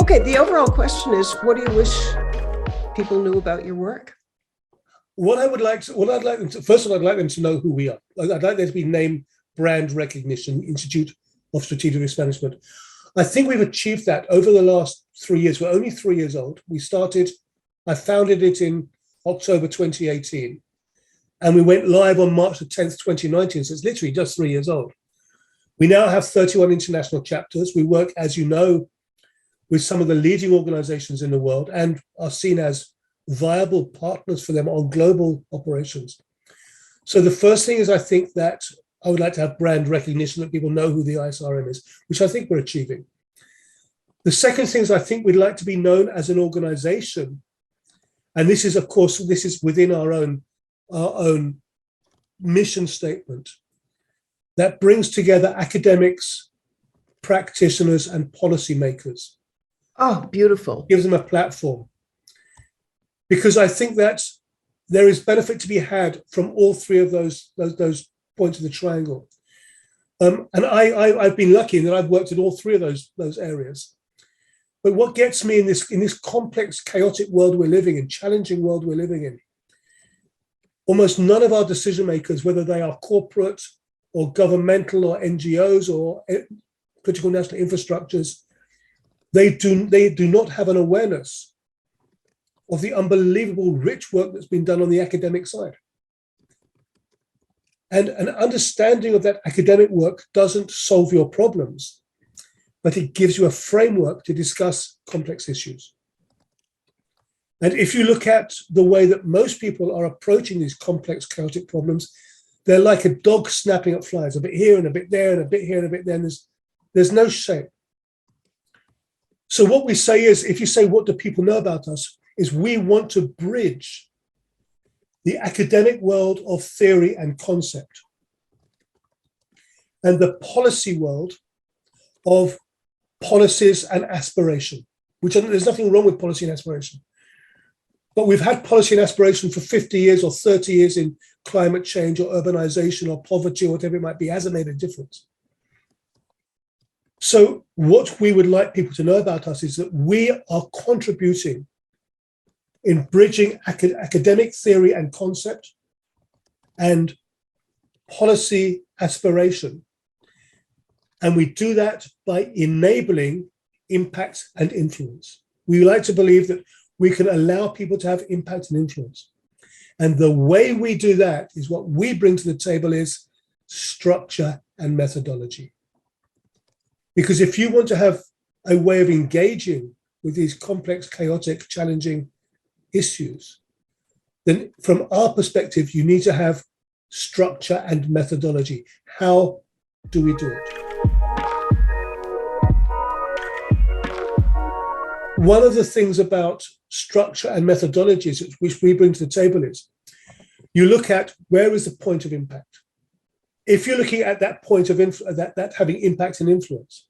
Okay, the overall question is, what do you wish people knew about your work? I'd like them to, first of all, I'd like them to know who we are. I'd like there to be name brand recognition, Institute of Strategic Risk Management. I think we've achieved that over the last 3 years. We're only 3 years old. I founded it in October 2018, and we went live on March the 10th, 2019. So it's literally just 3 years old. We now have 31 international chapters. We work, as you know, with some of the leading organizations in the world and are seen as viable partners for them on global operations. So the first thing is, I think that I would like to have brand recognition, that people know who the ISRM is, which I think we're achieving. The second thing is, I think we'd like to be known as an organization. And this is, of course, this is within our own mission statement that brings together academics, practitioners, and policymakers. Oh, beautiful. Gives them a platform. Because I think that there is benefit to be had from all three of those points of the triangle. And I've been lucky in that I've worked in all three of those areas. But what gets me in this complex, chaotic world we're living in, challenging world we're living in, almost none of our decision makers, whether they are corporate or governmental or NGOs or critical national infrastructures, they do not have an awareness of the unbelievable rich work that's been done on the academic side. And an understanding of that academic work doesn't solve your problems, but it gives you a framework to discuss complex issues. And if you look at the way that most people are approaching these complex, chaotic problems, they're like a dog snapping at flies, a bit here and a bit there and a bit here and a bit there, and there's no shape. So what we say is, if you say, what do people know about us, is we want to bridge the academic world of theory and concept and the policy world of policies and aspiration, which there's nothing wrong with policy and aspiration. But we've had policy and aspiration for 50 years or 30 years in climate change or urbanization or poverty or whatever it might be. It hasn't made a difference. So what we would like people to know about us is that we are contributing in bridging academic theory and concept and policy aspiration. And we do that by enabling impact and influence. We like to believe that we can allow people to have impact and influence. And the way we do that is what we bring to the table is structure and methodology. Because if you want to have a way of engaging with these complex, chaotic, challenging issues, then from our perspective, you need to have structure and methodology. How do we do it? One of the things about structure and methodologies which we bring to the table is, you look at where is the point of impact. If you're looking at that point of that having impact and influence,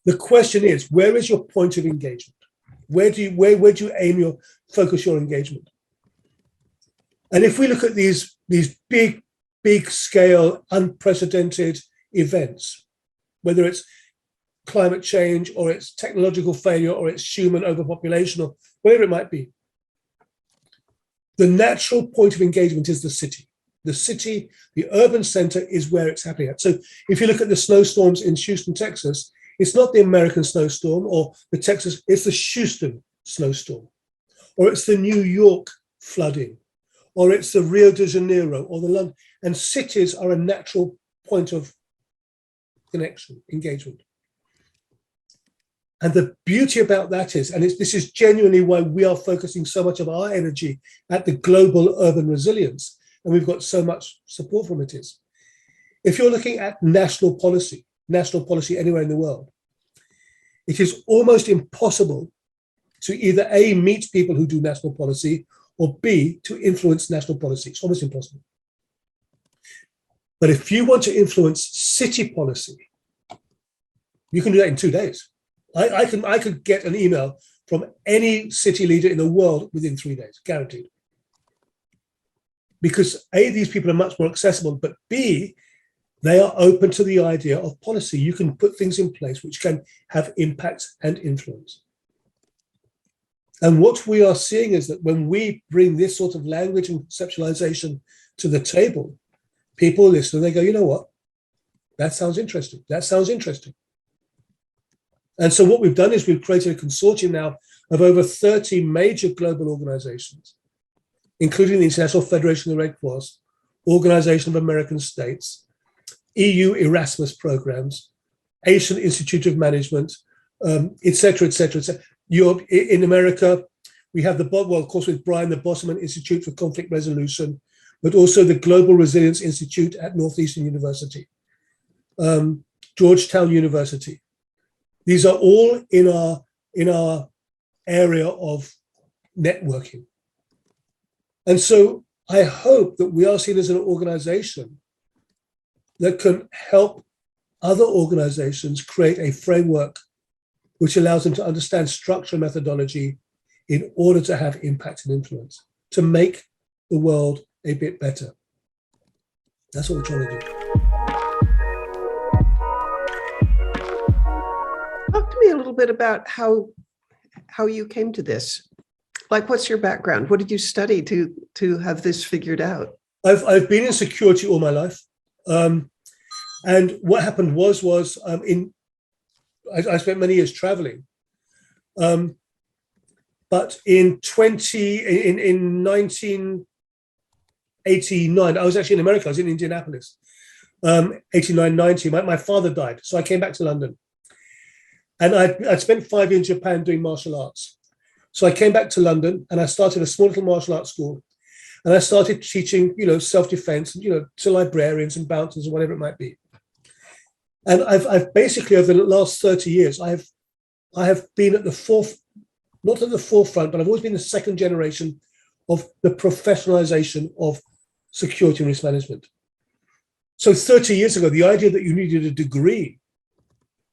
the question is, where is your point of engagement? Where do you focus your engagement? And if we look at these big scale, unprecedented events, whether it's climate change or it's technological failure or it's human overpopulation or whatever it might be, the natural point of engagement is the city. The city, the urban center is where it's happening at. So if you look at the snowstorms in Houston, Texas, it's not the American snowstorm or the Texas, it's the Houston snowstorm, or it's the New York flooding, or it's the Rio de Janeiro or the London. And cities are a natural point of connection, engagement. And the beauty about that is, and this is genuinely why we are focusing so much of our energy at the global urban resilience, and we've got so much support from it, is, if you're looking at national policy anywhere in the world, it is almost impossible to either A, meet people who do national policy, or B, to influence national policy. It's almost impossible. But if you want to influence city policy, you can do that in 2 days. I could get an email from any city leader in the world within 3 days, guaranteed. Because A, these people are much more accessible, but B, they are open to the idea of policy. You can put things in place which can have impact and influence. And what we are seeing is that when we bring this sort of language and conceptualization to the table, people listen and they go, you know what? That sounds interesting. That sounds interesting. And so what we've done is we've created a consortium now of over 30 major global organizations, including the International Federation of the Red Cross, Organization of American States, EU Erasmus programs, Asian Institute of Management, et cetera, et cetera, et cetera. Europe, in America, we have of course, with Brian, the Bosman Institute for Conflict Resolution, but also the Global Resilience Institute at Northeastern University, Georgetown University. These are all in our area of networking. And so I hope that we are seen as an organization that can help other organizations create a framework which allows them to understand structure and methodology in order to have impact and influence, to make the world a bit better. That's what we're trying to do. Talk to me a little bit about how you came to this. Like, what's your background? What did you study to have this figured out? I've been in security all my life. And what happened was I spent many years traveling. But in 1989, I was actually in America. I was in Indianapolis, 89, 90. My father died. So I came back to London. And I'd spent 5 years in Japan doing martial arts. So I came back to London and I started a small little martial arts school. And I started teaching, self-defense, to librarians and bouncers and whatever it might be. And I've basically, over the last 30 years, I have been at the not at the forefront, but I've always been the second generation of the professionalization of security and risk management. So 30 years ago, the idea that you needed a degree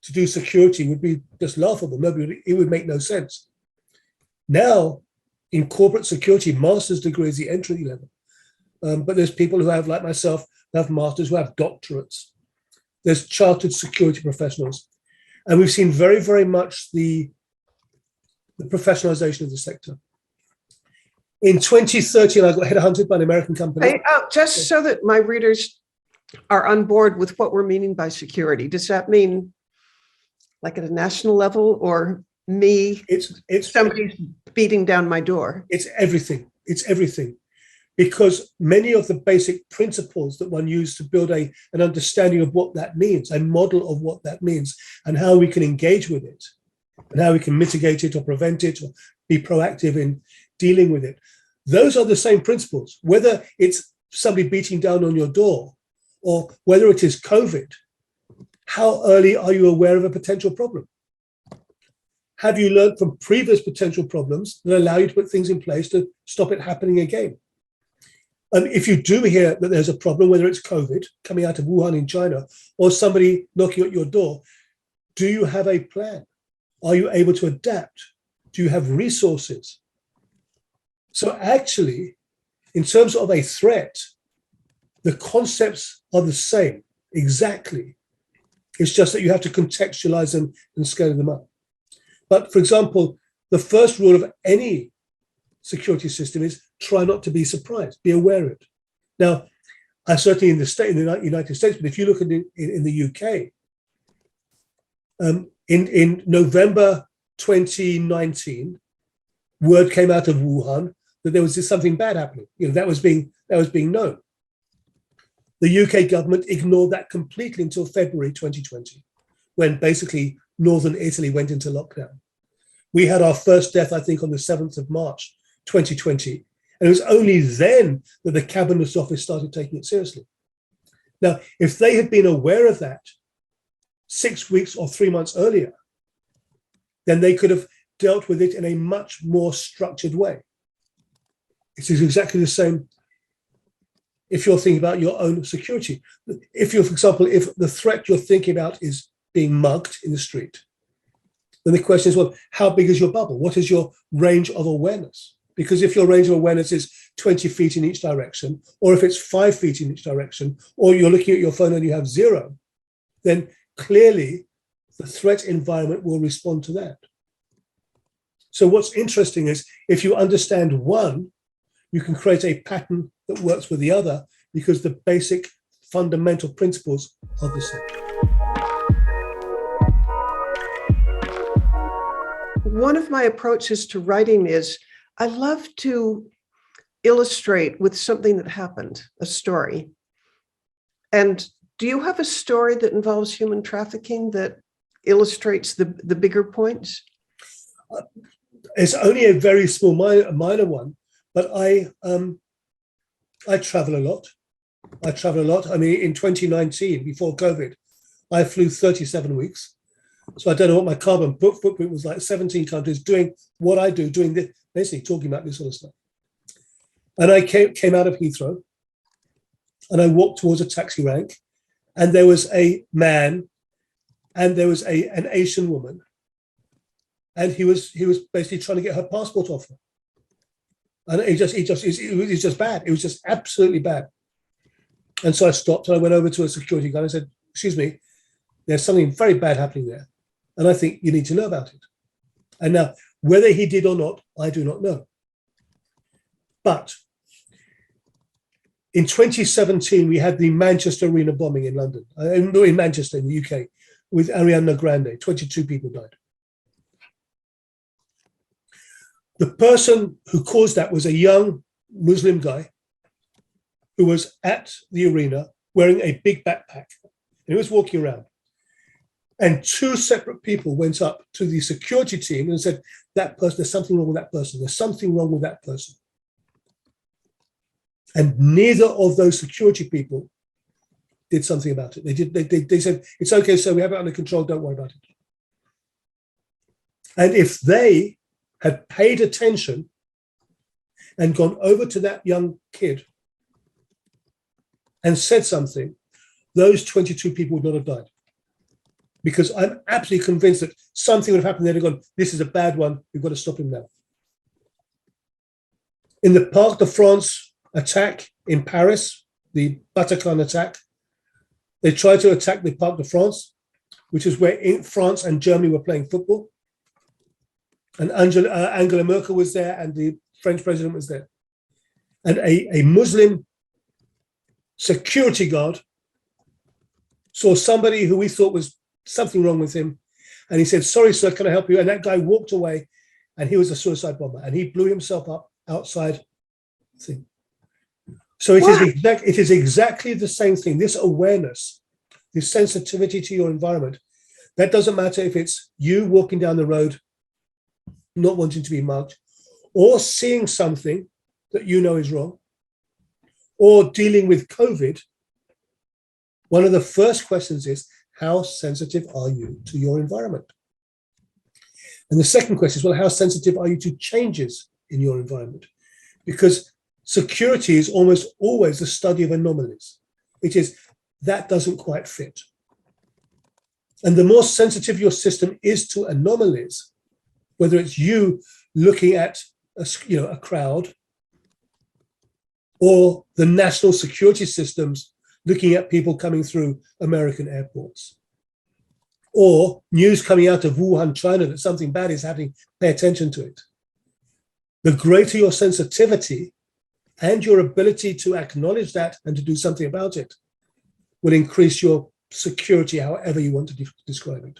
to do security would be just laughable. It would make no sense. Now, in corporate security, master's degree is the entry level. But there's people who have, like myself, who have masters, who have doctorates. There's chartered security professionals. And we've seen very, very much the professionalization of the sector. In 2013, I got headhunted by an American company. Just so that my readers are on board with what we're meaning by security, does that mean like at a national level, or it's somebody's beating down my door? It's everything. It's everything. Because many of the basic principles that one used to build an understanding of what that means, a model of what that means, and how we can engage with it, and how we can mitigate it or prevent it or be proactive in dealing with it. Those are the same principles, whether it's somebody beating down on your door or whether it is COVID. How early are you aware of a potential problem? Have you learned from previous potential problems that allow you to put things in place to stop it happening again? And if you do hear that there's a problem, whether it's COVID coming out of Wuhan in China or somebody knocking at your door, do you have a plan? Are you able to adapt? Do you have resources? So actually, in terms of a threat, the concepts are the same, exactly. It's just that you have to contextualize them and scale them up. But for example, the first rule of any security system is try not to be surprised, be aware of it. Now, I certainly in the United States, but if you look at in the UK, in November 2019, word came out of Wuhan that there was something bad happening. That was being known. The UK government ignored that completely until February 2020, when basically northern Italy went into lockdown. We had our first death, I think, on the 7th of March 2020. And it was only then that the Cabinet Office started taking it seriously. Now, if they had been aware of that 6 weeks or 3 months earlier, then they could have dealt with it in a much more structured way. It is exactly the same if you're thinking about your own security. If you're, for example, if the threat you're thinking about is being mugged in the street, then the question is, well, how big is your bubble? What is your range of awareness? Because if your range of awareness is 20 feet in each direction, or if it's 5 feet in each direction, or you're looking at your phone and you have 0, then clearly the threat environment will respond to that. So what's interesting is if you understand one, you can create a pattern that works with the other because the basic fundamental principles are the same. One of my approaches to writing is I love to illustrate with something that happened, a story. And do you have a story that involves human trafficking that illustrates the bigger points? It's only a very small minor one, but I travel a lot. I mean, in 2019, before COVID, I flew 37 weeks. So I don't know what my carbon footprint was like, 17 countries doing what I do, doing this, basically talking about this sort of stuff. And I came out of Heathrow and I walked towards a taxi rank, and there was a man and there was an Asian woman. And he was basically trying to get her passport off her. And it was just bad. It was just absolutely bad. And so I stopped and I went over to a security guard and I said, excuse me, there's something very bad happening there. And I think you need to know about it. And now, whether he did or not, I do not know. But in 2017, we had the Manchester Arena bombing in London, in Manchester, in the UK, with Ariana Grande. 22 people died. The person who caused that was a young Muslim guy who was at the arena wearing a big backpack. And he was walking around. And 2 separate people went up to the security team and said, that person, there's something wrong with that person. There's something wrong with that person. And neither of those security people did something about it. They said, it's okay, sir, we have it under control, don't worry about it. And if they had paid attention and gone over to that young kid and said something, those 22 people would not have died. Because I'm absolutely convinced that something would have happened. They'd have gone, this is a bad one, we've got to stop him now. In the Parc de France attack in Paris, the Bataclan attack, they tried to attack the Parc de France, which is where France and Germany were playing football. And Angela Merkel was there and the French president was there. And a Muslim security guard saw somebody who we thought was something wrong with him. And he said, sorry, sir, can I help you? And that guy walked away and he was a suicide bomber and he blew himself up outside the thing. So it is exactly the same thing. This awareness, this sensitivity to your environment, that doesn't matter if it's you walking down the road, not wanting to be mugged, or seeing something that you know is wrong, or dealing with COVID. One of the first questions is, how sensitive are you to your environment? And the second question is, well, how sensitive are you to changes in your environment? Because security is almost always the study of anomalies. It is, that doesn't quite fit. And the more sensitive your system is to anomalies, whether it's you looking at a crowd, or the national security systems looking at people coming through American airports, or news coming out of Wuhan, China, that something bad is happening, pay attention to it. The greater your sensitivity and your ability to acknowledge that and to do something about it will increase your security, however you want to describe it.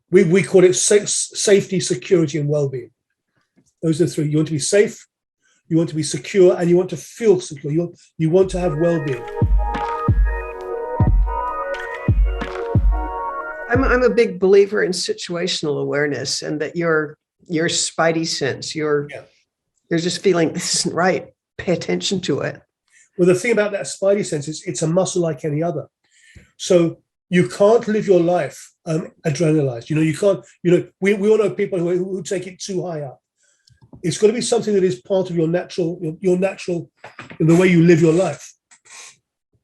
We call it safety, security, and well-being. Those are the 3. You want to be safe, you want to be secure, and you want to feel secure. You want to have well-being. I'm a big believer in situational awareness, and that your spidey sense, you're just feeling this isn't right. Pay attention to it. Well, the thing about that spidey sense is it's a muscle like any other. So you can't live your life adrenalized. You can't. We all know people who take it too high up. It's got to be something that is part of your natural, in the way you live your life.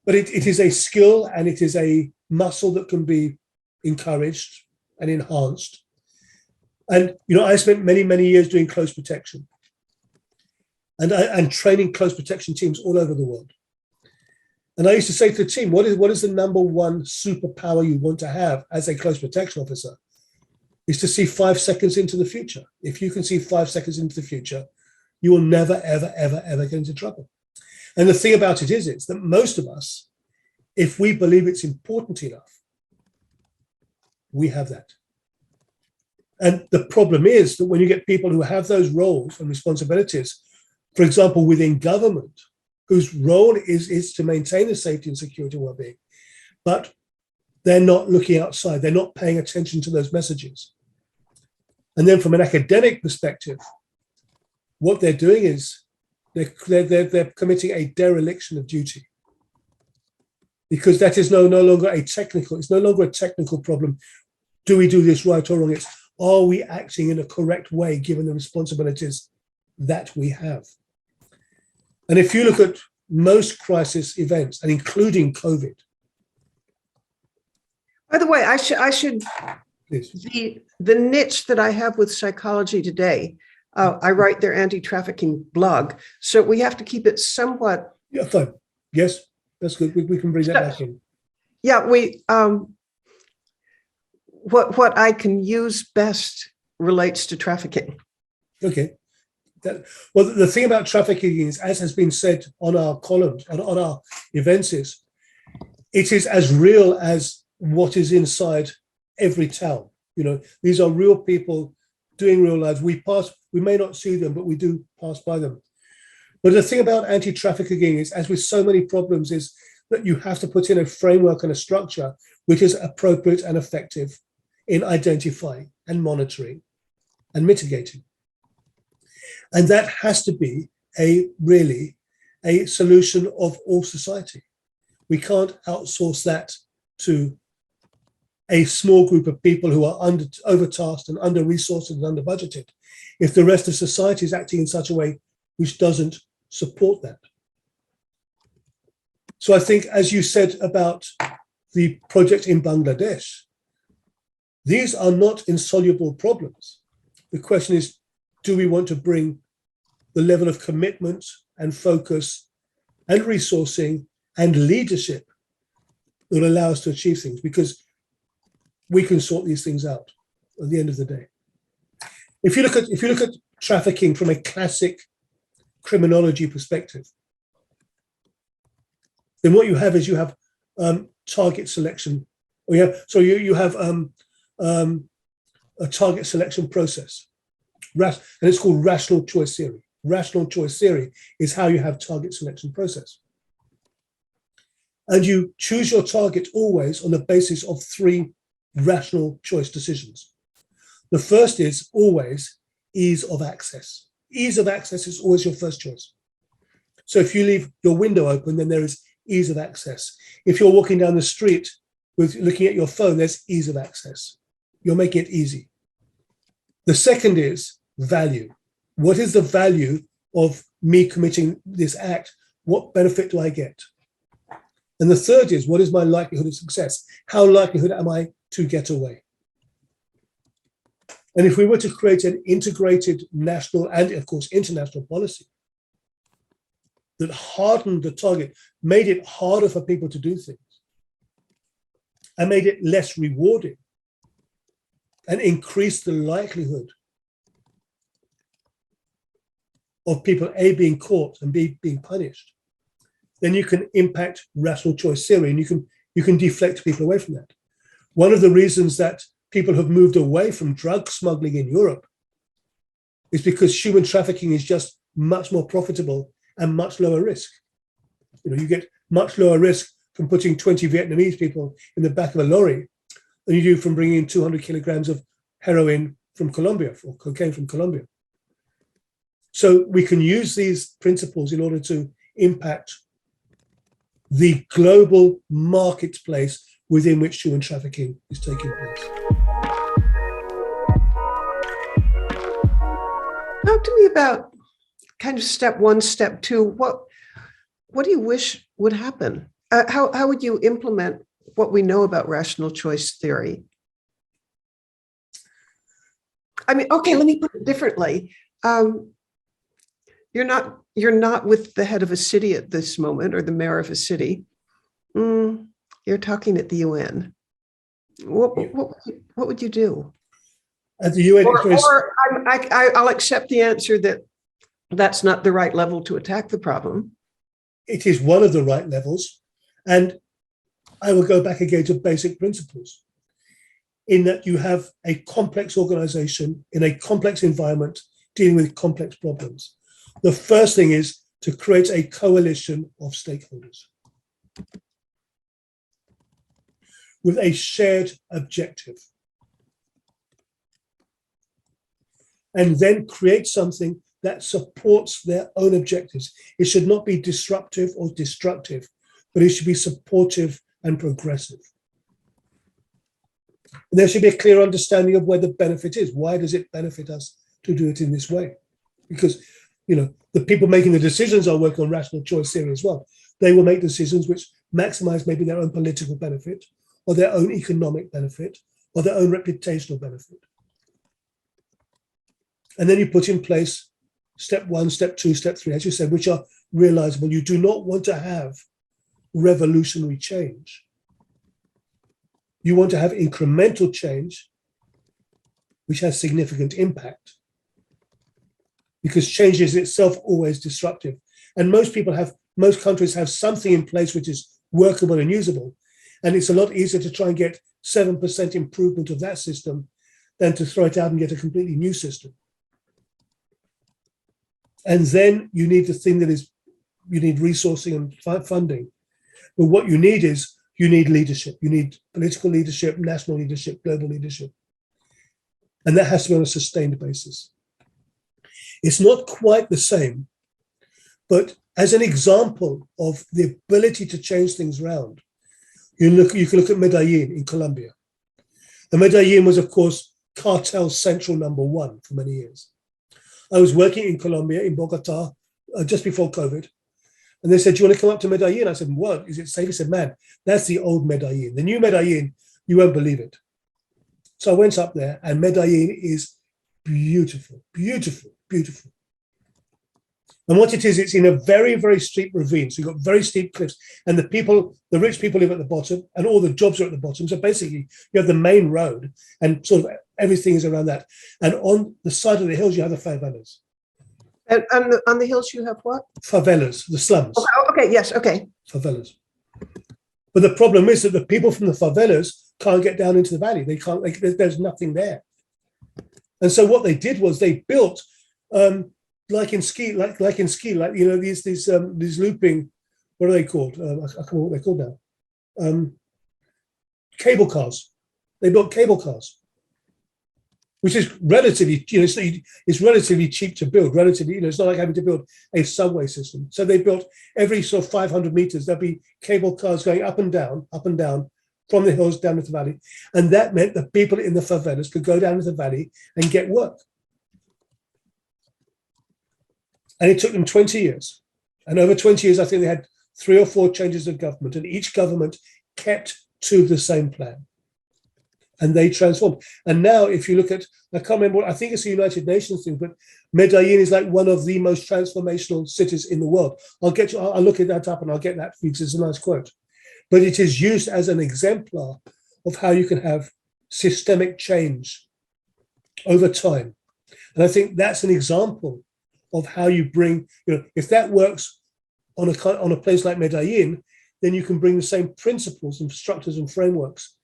But it is a skill and it is a muscle that can be encouraged and enhanced. And, I spent many, many years doing close protection and training close protection teams all over the world. And I used to say to the team, what is the number one superpower you want to have as a close protection officer? Is to see 5 seconds into the future. If you can see 5 seconds into the future, you will never, ever, ever, ever get into trouble. And the thing about it is that most of us, if we believe it's important enough, we have that. And the problem is that when you get people who have those roles and responsibilities, for example, within government, whose role is to maintain the safety and security and well-being, but they're not looking outside, they're not paying attention to those messages. And then from an academic perspective, what they're doing is they're committing a dereliction of duty, because that is no longer a technical problem. Do we do this right or wrong? It's, are we acting in a correct way given the responsibilities that we have? And if you look at most crisis events, and including COVID. By the way, I should Please. The niche that I have with Psychology Today, I write their anti-trafficking blog, so we have to keep it somewhat. Yeah, fine. Yes, that's good. We can bring that back in. Yeah, what I can use best relates to trafficking. Okay. Well, the thing about trafficking is, as has been said on our columns, on our events, is it is as real as what is inside every town. These are real people doing real lives. We may not see them, but we do pass by them. But the thing about anti-trafficking is, as with so many problems, is that you have to put in a framework and a structure which is appropriate and effective in identifying and monitoring and mitigating. And that has to be really a solution of all society. We can't outsource that to a small group of people who are overtasked and under-resourced and under-budgeted, if the rest of society is acting in such a way which doesn't support that. So I think, as you said about the project in Bangladesh, these are not insoluble problems. The question is, do we want to bring the level of commitment and focus and resourcing and leadership that will allow us to achieve things? Because we can sort these things out at the end of the day. If you look at trafficking from a classic criminology perspective, then what you have is target selection. You have a target selection process, and it's called rational choice theory. Rational choice theory is how you have target selection process. And you choose your target always on the basis of 3 rational choice decisions. The first is always ease of access. Ease of access is always your first choice. So if you leave your window open, then there is ease of access. If you're walking down the street with looking at your phone, there's ease of access. You're making it easy. The second is value. What is the value of me committing this act? What benefit do I get? And the third is, what is my likelihood of success? How likely am I to get away? And if we were to create an integrated national and, of course, international policy that hardened the target, made it harder for people to do things, and made it less rewarding, and increased the likelihood of people, A, being caught and B, being punished, then you can impact rational choice theory, and you can deflect people away from that. One of the reasons that people have moved away from drug smuggling in Europe is because human trafficking is just much more profitable and much lower risk. You get much lower risk from putting 20 Vietnamese people in the back of a lorry than you do from bringing in 200 kilograms of heroin from Colombia, or cocaine from Colombia. So we can use these principles in order to impact the global marketplace within which human trafficking is taking place. Talk to me about kind of step 1, step 2. What do you wish would happen? How would you implement what we know about rational choice theory? I mean, okay, let me put it differently. You're not with the head of a city at this moment, or the mayor of a city. You're talking at the UN. What would you do? At the UN, or I'll accept the answer that that's not the right level to attack the problem. It is one of the right levels. And I will go back again to basic principles, in that you have a complex organization in a complex environment dealing with complex problems. The first thing is to create a coalition of stakeholders with a shared objective. And then create something that supports their own objectives. It should not be disruptive or destructive, but it should be supportive and progressive. And there should be a clear understanding of where the benefit is. Why does it benefit us to do it in this way? Because, the people making the decisions are working on rational choice theory as well. They will make decisions which maximize maybe their own political benefit, or their own economic benefit, or their own reputational benefit. And then you put in place step 1, step 2, step 3, as you said, which are realizable. You do not want to have revolutionary change. You want to have incremental change, which has significant impact, because change is itself always disruptive. And most countries have something in place which is workable and usable. And it's a lot easier to try and get 7% improvement of that system than to throw it out and get a completely new system. And then you need the thing that is, you need resourcing and funding. But what you need leadership. You need political leadership, national leadership, global leadership. And that has to be on a sustained basis. It's not quite the same, but as an example of the ability to change things around, you can look at Medellin in Colombia. And Medellin was, of course, cartel central #1 for many years. I was working in Colombia, in Bogota, just before COVID. And they said, do you want to come up to Medellin? I said, what? Is it safe? He said, man, that's the old Medellin. The new Medellin, you won't believe it. So I went up there, and Medellin is beautiful, beautiful, beautiful. And what it is, it's in a very, very steep ravine. So you've got very steep cliffs, and the rich people live at the bottom, and all the jobs are at the bottom. So basically, you have the main road, and sort of everything is around that. And on the side of the hills, you have the favelas. And on the hills, you have what? Favelas, the slums. Okay, yes, okay. Favelas. But the problem is that the people from the favelas can't get down into the valley. They can't. There's nothing there. And so what they did was they built, like in ski, these looping. What are they called? I can't remember what they're called now. Cable cars. They built cable cars, which is relatively, it's relatively cheap to build. Relatively, it's not like having to build a subway system. So they built every sort of 500 meters. There'll be cable cars going up and down from the hills down to the valley, and that meant that people in the favelas could go down to the valley and get work. And it took them 20 years. And over 20 years, I think they had 3 or 4 changes of government, and each government kept to the same plan. And they transformed. And now, if you look at, I can't remember, I think it's a United Nations thing, but Medellin is like one of the most transformational cities in the world. I'll look at that up and I'll get that for you because it's a nice quote. But it is used as an exemplar of how you can have systemic change over time. And I think that's an example of how you bring, if that works on a place like Medellin, then you can bring the same principles and structures and frameworks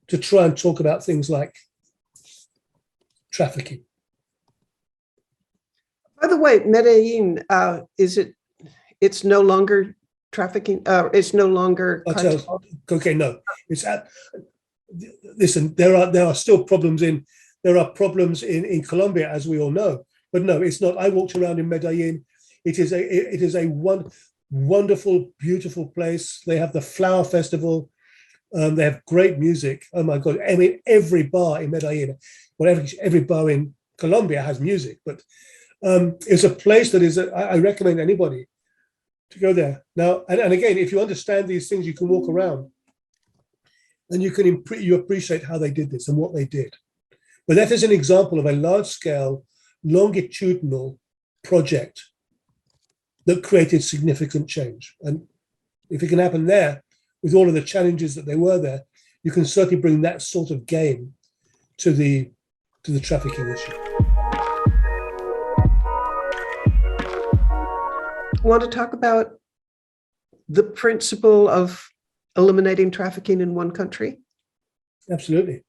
to try and talk about things like trafficking. By the way, Medellin, it's no longer trafficking, it's no longer cartel. Okay, no. Listen, there are still problems in Colombia, as we all know. But no, it's not. I walked around in Medellin. It is a wonderful, beautiful place. They have the flower festival. They have great music. Oh my God! I mean, every bar in Medellin, every bar in Colombia has music. But it's a place that is. I recommend anybody to go there now. And again, if you understand these things, you can walk around, and you appreciate how they did this and what they did. But that is an example of a large-scale, longitudinal project that created significant change. And if it can happen there, with all of the challenges that they were there, you can certainly bring that sort of game to the trafficking issue. Want to talk about the principle of eliminating trafficking in one country? Absolutely.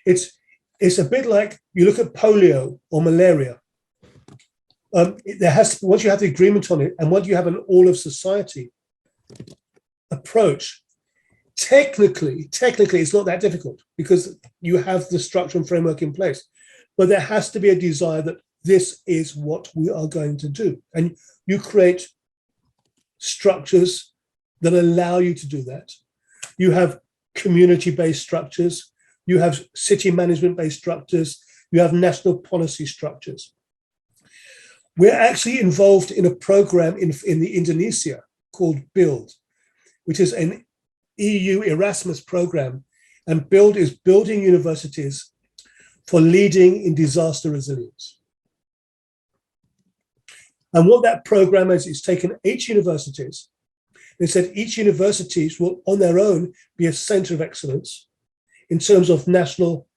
It's a bit like you look at polio or malaria. There has to, once you have the agreement on it, and once you have an all of society approach, technically it's not that difficult because you have the structure and framework in place. But there has to be a desire that this is what we are going to do, and you create structures that allow you to do that. You have community-based structures, you have city management-based structures, you have national policy structures. We're actually involved in a program in the Indonesia called BUILD, which is an EU Erasmus program, and BUILD is building universities for leading in disaster resilience. And what that program is, it's taken 8 universities. They said each university will on their own be a center of excellence in terms of national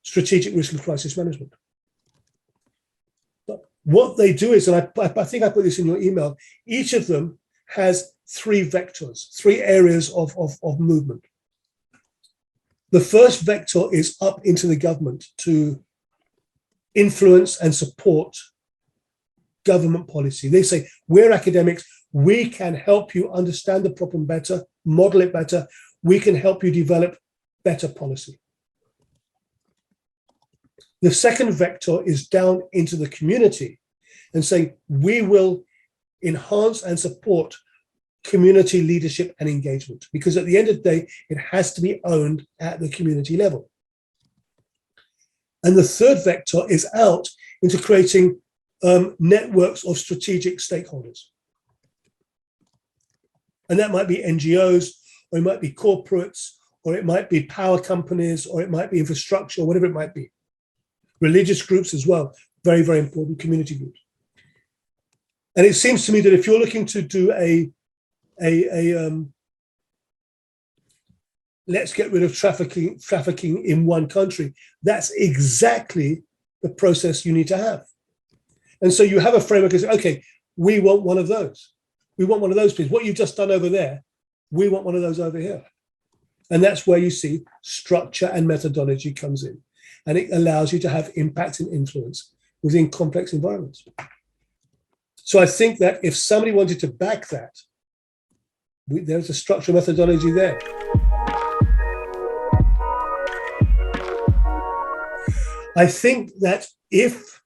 strategic risk and crisis management. But what they do is, and I think I put this in your email, each of them has 3 vectors, 3 areas of movement. The first vector is up into the government to influence and support government policy. They say, we're academics, we can help you understand the problem better, model it better, we can help you develop better policy. The second vector is down into the community and saying, we will enhance and support community leadership and engagement, because at the end of the day, it has to be owned at the community level. And the third vector is out into creating networks of strategic stakeholders. And that might be NGOs, or it might be corporates, or it might be power companies, or it might be infrastructure, or whatever it might be. Religious groups as well, very, very important community groups. And it seems to me that if you're looking to do let's get rid of trafficking in one country, that's exactly the process you need to have. And so you have a framework that says, okay, we want one of those. We want one of those, please. What you've just done over there, we want one of those over here. And that's where you see structure and methodology comes in. And it allows you to have impact and influence within complex environments. So I think that if somebody wanted to back that, there's a structure methodology there. I think that if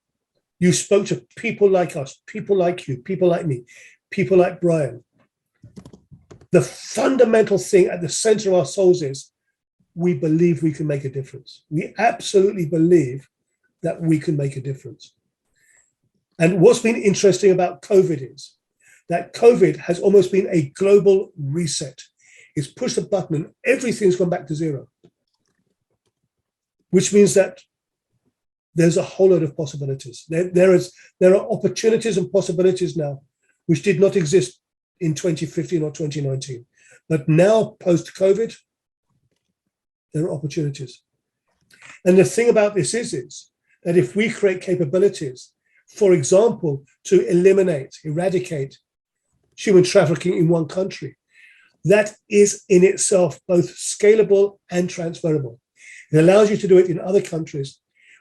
you spoke to people like us, people like you, people like me, people like Brian, the fundamental thing at the center of our souls is we believe we can make a difference. We absolutely believe that we can make a difference. And what's been interesting about COVID is that COVID has almost been a global reset. It's pushed a button and everything's gone back to zero, which means that there's a whole lot of possibilities. There are opportunities and possibilities now which did not exist in 2015 or 2019. But now, post-COVID, there are opportunities. And the thing about this is that if we create capabilities, for example, to eradicate human trafficking in one country, that is in itself both scalable and transferable. It allows you to do it in other countries.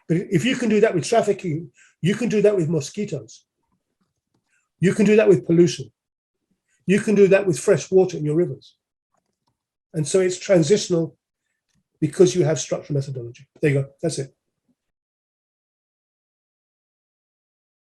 But if you can do that with trafficking, you can do that with mosquitoes. You can do that with pollution. You can do that with fresh water in your rivers. And so it's transitional because you have structural methodology. There you go. That's it.